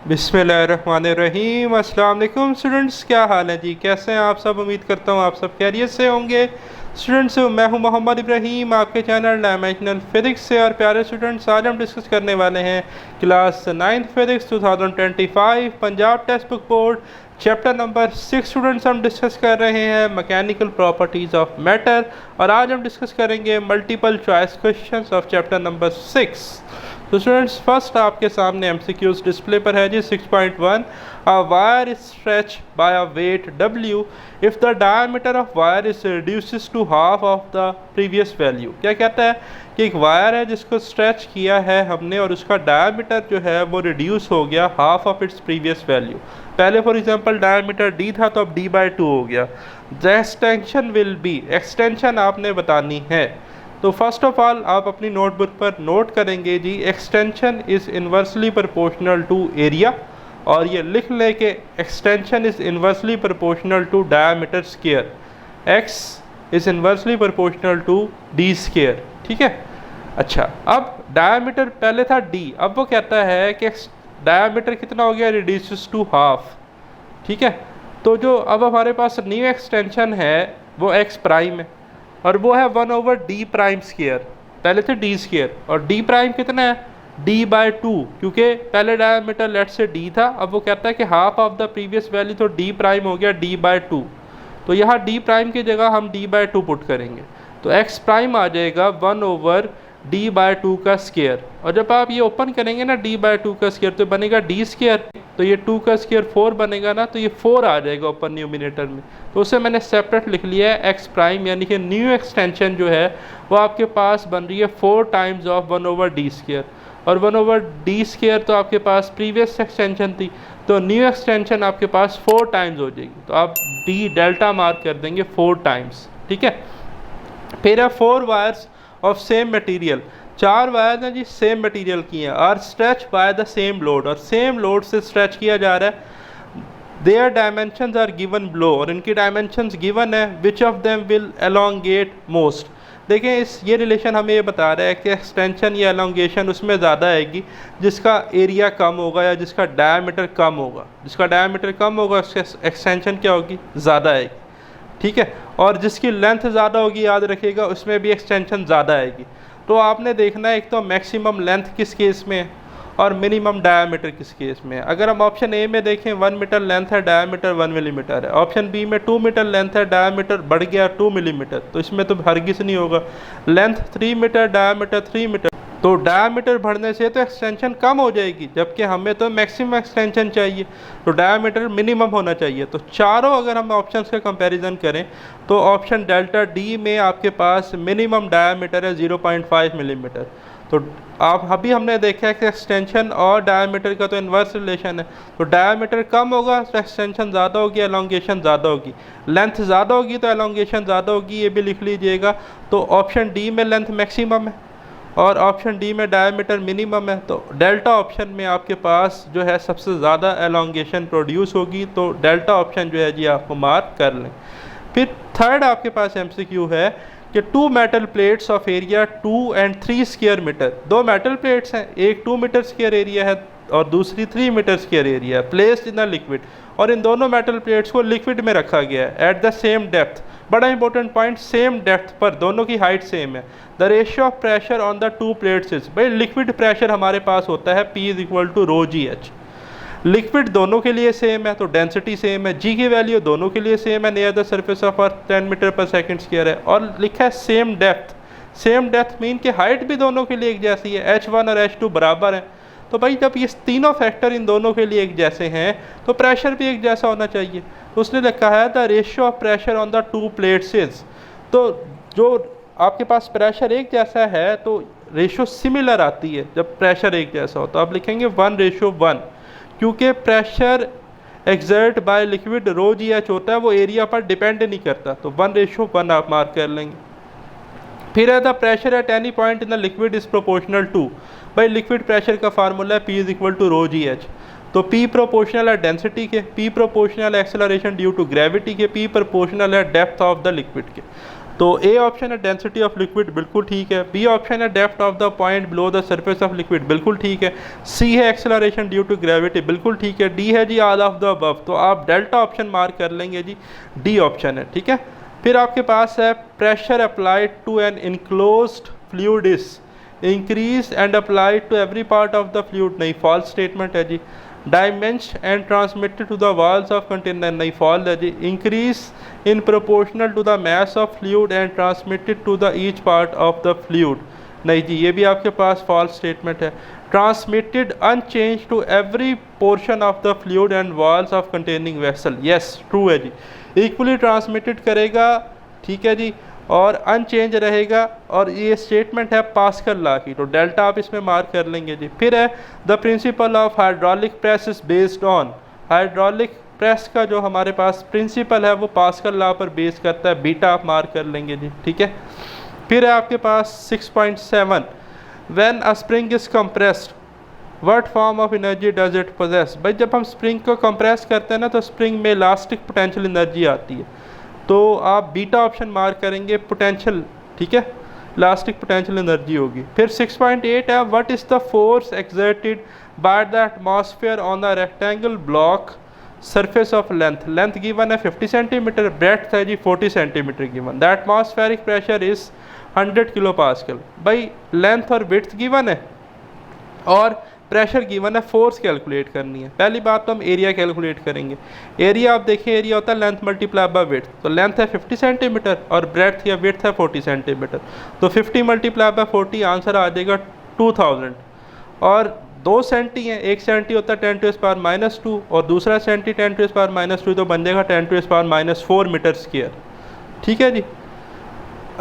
बिस्मिल्लाहिर्रहमानिर्रहीम। अस्सलाम वालेकुम स्टूडेंट्स, क्या हाल है जी? कैसे हैं आप सब? उम्मीद करता हूँ आप सब खैरियत से होंगे। स्टूडेंट्स, मैं हूँ मोहम्मद इब्राहीम, आपके चैनल डायमेंशनल फिज़िक्स से। और प्यारे स्टूडेंट्स, आज हम डिस्कस करने वाले हैं class 9th physics 2025 Punjab text book board chapter number 6। Students, हम डिस्कस कर रहे हैं मैकेनिकल प्रॉपर्टीज़ ऑफ मैटर, और आज हम डिस्कस करेंगे multiple choice questions of chapter number 6। तो स्टूडेंट्स, फर्स्ट आपके सामने एमसीक्यूज डिस्प्ले पर है जी। 6.1, a wire is stretch by a weight W if the diameter of wire is reduces to half of the previous value. क्या कहता है कि एक वायर है जिसको स्ट्रेच किया है हमने, और उसका डायमीटर जो है वो रिड्यूस हो गया half of its previous value. पहले फॉर एग्जांपल डायमीटर D था, तो अब D/2 हो गया। The extension will be, extension आपने बतानी है। तो फर्स्ट ऑफ ऑल आप अपनी नोटबुक पर नोट करेंगे जी, extension is inversely proportional to area, और ये लिख ले कि extension is inversely proportional to diameter square, x is inversely proportional to d square. ठीक है। अच्छा, अब डायमीटर पहले था d, अब वो कहता है कि डायमीटर कितना हो गया, रिड्यूसेस टू हाफ। ठीक है। तो जो अब हमारे पास न्यू एक्सटेंशन है वो x प्राइम है, और वो है 1/d प्राइम स्क्वायर। पहले थे d स्क्वायर, और d प्राइम कितना है, d/2, क्योंकि पहले डायमीटर लेट से d था, अब वो कहता है कि half of the previous value, तो d प्राइम हो गया d/2। तो यहाँ d प्राइम की जगह हम d/2 पुट करेंगे, तो x प्राइम आ जाएगा 1/d/2 का स्क्वायर। और जब आप ये ओपन करेंगे ना d/2 का स्क्वायर, तो बनेगा d स्क्वायर, तो ये 2 का स्क्वायर 4 बनेगा ना, तो ये 4 आ जाएगा ऊपर न्यूमिनेटर में। तो उसे मैंने सेपरेट लिख लिया है x प्राइम, यानी कि न्यू एक्सटेंशन जो है वो आपके पास बन रही है 4 टाइम्स ऑफ 1/d स्क्वायर, और 1/d स्क्वायर तो आपके पास प्रीवियस एक्सटेंशन थी, तो न्यू एक्सटेंशन आपके पास 4 टाइम्स हो जाएगी। तो आप d डेल्टा मार्क कर देंगे 4 टाइम्स। ठीक है। फिर है 4 wires of same material, 4 wire हैं जी सेम मटेरियल की हैं, are stretch by the same load, और सेम लोड से स्ट्रेच किया जा रहा है। Their dimensions are given below, और इनकी डायमेंशंस गिवन है। Which of them will elongate most. देखें, इस ये रिलेशन हमें ये बता रहा है कि एक्सटेंशन या एलोंगेशन उसमें ज़्यादा आएगी जिसका एरिया कम होगा या जिसका डायमीटर कम होगा। जिसका डायमीटर कम होगा उसकी एक्सटेंशन क्या होगी, ज़्यादा आएगी। ठीक है। और जिसकी लेंथ ज़्यादा होगी, याद रखिएगा, उसमें भी एक्सटेंशन ज़्यादा आएगी। तो आपने देखना है एक तो मैक्सिमम लेंथ किस केस में है और मिनिमम डायमीटर किस केस में है। अगर हम ऑप्शन ए में देखें 1 मीटर लेंथ है, डायमीटर 1 मिलीमीटर है। ऑप्शन बी में 2 मीटर लेंथ है, डायमीटर बढ़ गया 2 मिलीमीटर, तो इसमें तो हरगिज़ नहीं होगा। लेंथ 3 मीटर, डायमीटर 3 मीटर, तो डायमीटर बढ़ने से तो एक्सटेंशन कम हो जाएगी, जबकि हमें तो मैक्सिमम एक्सटेंशन चाहिए, तो डायमीटर मिनिमम होना चाहिए। तो चारों अगर हम ऑप्शंस का कंपैरिजन करें तो ऑप्शन डेल्टा डी में आपके पास मिनिमम डायमीटर है 0.5 मिलीमीटर। तो आप अभी हमने देखा है कि एक्सटेंशन और डायमीटर का तो इन्वर्स रिलेशन है, तो डायमीटर कम होगा तो एक्सटेंशन ज़्यादा होगी, एलोंगेशन ज़्यादा होगी। लेंथ ज़्यादा होगी तो एलोंगेशन ज़्यादा होगी, ये भी लिख लीजिएगा। तो ऑप्शन डी में लेंथ मैक्सिमम है और ऑप्शन डी में डायमीटर मिनिमम है, तो डेल्टा ऑप्शन में आपके पास जो है सबसे ज़्यादा एलोंगेशन प्रोड्यूस होगी। तो डेल्टा ऑप्शन जो है जी आपको मार्क कर लें। फिर थर्ड आपके पास एमसीक्यू है कि 2 metal plates of area 2 and 3 square metre, 2 metal plates हैं, एक 2 मीटर स्क्वायर एरिया है और दूसरी 3 मीटर स्क्वायर एरिया है, प्लेस्ड इन द लिक्विड, और इन दोनों मेटल प्लेट्स को लिक्विड में रखा गया है एट द सेम डेप्थ। बड़ा इंपॉर्टेंट पॉइंट, सेम डेप्थ पर, दोनों की हाइट सेम है। The ratio of pressure on the 2 plates is, भाई लिक्विड प्रेशर हमारे पास होता है P = ρgh। लिक्विड दोनों के लिए सेम है तो डेंसिटी सेम है, जी की वैल्यू दोनों के लिए सेम है, near the surface of earth 10 metre per second square है, और लिखा है same depth. Same depth mean कि हाइट भी दोनों के लिए एक जैसी है, H1 और H2 बराबर हैं। तो भाई जब ये तीनों फैक्टर इन दोनों के लिए एक जैसे हैं तो प्रेशर भी एक जैसा होना चाहिए। तो उसने लिखा है the ratio of pressure on the 2 plates is, तो जो आपके पास प्रेशर एक जैसा है तो रेशियो सिमिलर आती है जब प्रेशर एक जैसा हो, तो आप लिखेंगे 1:1, क्योंकि pressure exert by liquid ρgh होता है, वो एरिया पर डिपेंड नहीं करता, तो 1:1 आप मार्क कर लेंगे। फिर है the pressure at any point in the liquid is proportional to, भाई लिक्विड प्रेशर का फार्मूला है P = ρgh, तो P प्रोपोर्शनल है डेंसिटी के, P प्रोपोर्शनल है एक्सेलरेशन ड्यू टू ग्रेविटी के, P प्रोपोर्शनल है डेप्थ ऑफ द लिक्विड के। तो ए ऑप्शन है डेंसिटी ऑफ लिक्विड, बिल्कुल ठीक है। बी ऑप्शन है depth of the point below the surface of liquid, बिल्कुल ठीक है। सी है एक्सेलरेशन ड्यू टू ग्रेविटी, बिल्कुल ठीक है। डी है जी ऑल ऑफ द अबव, तो आप डेल्टा ऑप्शन मार्क कर लेंगे जी, डी ऑप्शन है, ठीक है। फिर आपके पास है pressure applied to an enclosed fluid is increase and applied to every part of the fluid, नहीं फॉल्स स्टेटमेंट है जी। Dimension and transmitted to the walls of container, नहीं फॉल्स है जी। Increase in proportional to the mass of fluid and transmitted to the each part of the fluid, नहीं जी, ये भी आपके पास फॉल्स स्टेटमेंट है। Transmitted unchanged to every portion of the fluid and walls of containing vessel, yes true है जी। Equally transmitted करेगा, ठीक है जी, और अनचेंज रहेगा, और ये स्टेटमेंट है पास्कल लॉ की, तो डेल्टा आप इसमें मार्क कर लेंगे जी। फिर है the principle of hydraulic press is based on, hydraulic press का जो हमारे पास प्रिंसिपल है वो पास्कल लॉ पर बेस करता है, बीटा आप मार्क कर लेंगे जी, ठीक है। फिर है आपके पास 6.7 when a spring is compressed what form of energy does it possess. भाई जब हम स्प्रिंग को कंप्रेस करते हैं ना तो स्प्रिंग में इलास्टिक पोटेंशियल एनर्जी आती है, तो आप बीटा ऑप्शन मार्क करेंगे, पोटेंशियल, ठीक है, इलास्टिक पोटेंशियल एनर्जी होगी। फिर 6.8 है what is the force exerted by the atmosphere on the rectangle block surface of length, length given है 50 सेंटीमीटर, ब्रेड्थ है जी 40 centimetre given. The atmospheric pressure is 100 kilo pascal. भाई length और width given है और pressure given है, force calculate करनी है। पहली बात तो हम एरिया कैलकुलेट करेंगे। एरिया आप देखिए, एरिया होता है लेंथ मल्टीप्लाई बाय विड्थ, तो लेंथ है 50 सेंटीमीटर और ब्रेड्थ या विड्थ है 40 सेंटीमीटर, तो 50 मल्टीप्लाई बाय 40 आंसर आ जाएगा 2000। और 2 सेंटी हैं, एक सेंटी होता है 10⁻⁻2 और दूसरा सेंटी 10⁻⁻2, तो बन जाएगा 10⁻⁻4 मीटर स्क्वायर, ठीक है जी।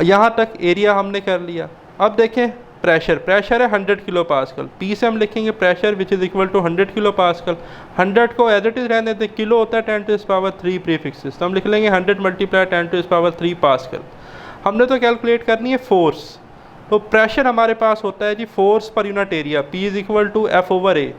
यहाँ तक एरिया हमने कर लिया। अब देखें प्रेशर, प्रेशर है 100 किलो पास्कल, पी से हम लिखेंगे pressure which is equal to 100 kilo pascal. 100 को एज इट इज़ रहने देते, किलो होता है 10⁻3 प्रीफिक्सेस, तो हम लिख लेंगे 100 मल्टीप्लाई 10⁻3 पास्कल। हमने तो कैलकुलेट करनी है फोर्स, तो प्रेशर हमारे पास होता है जी force per unit area, P is equal to F over A.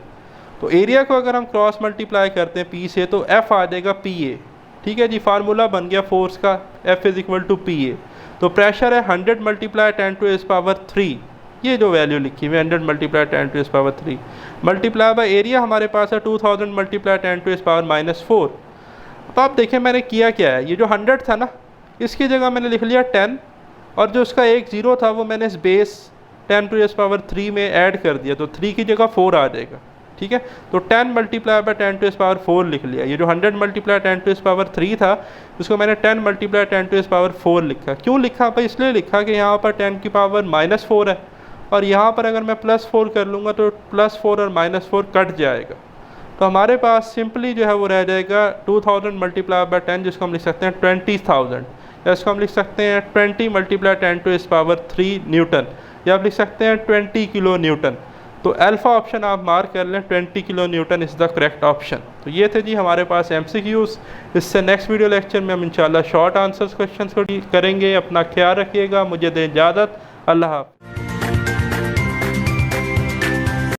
तो एरिया को अगर हम क्रॉस मल्टीप्लाई करते हैं पी से तो एफ आ जाएगा पी ए, ठीक है जी। फार्मूला बन गया फोर्स का, F is equal to P A. तो प्रेशर है 100 मल्टीप्लाई 10⁻3, ये जो वैल्यू लिखी हुई है 100 मल्टीप्लाई 10⁻3 मल्टीप्लाई बाय एरिया हमारे पास है 2000 मल्टीप्लाई 10⁻⁻4। अब आप देखें मैंने किया क्या है, ये जो 100 था ना इसकी जगह मैंने लिख लिया 10, और जो उसका एक ज़ीरो था वो मैंने इस बेस 10⁻3 में ऐड कर दिया, तो 3 की जगह 4 आ जाएगा, ठीक है। तो 10 मल्टीप्लाई बाय 10⁻4 लिख लिया। ये जो 100 मल्टीप्लाई 10⁻3 था उसको मैंने 10 मल्टीप्लाई 10⁻4 लिखा। क्यों लिखा भाई? इसलिए लिखा कि यहाँ पर 10⁻⁻4 है और यहाँ पर अगर मैं +4 कर लूँगा तो +4 और -4 कट जाएगा, तो हमारे पास सिंपली जो है वो रह जाएगा 2000 मल्टीप्लाई बाय 10, जिसको हम लिख सकते हैं 20,000, या इसको हम लिख सकते हैं 20 मल्टीप्लाई 10⁻3 न्यूटन, या आप लिख सकते हैं 20 किलो न्यूटन। तो अल्फ़ा ऑप्शन आप मार्क कर लें, 20 kilo Newton is the correct option. तो ये थे जी हमारे पास MCQs। इससे नेक्स्ट वीडियो लेक्चर में हम इंशाल्लाह शॉर्ट आंसर्स क्वेश्चंस को करेंगे। अपना ख्याल रखिएगा, मुझे दें इजाज़त, अल्लाह हाफ़िज़।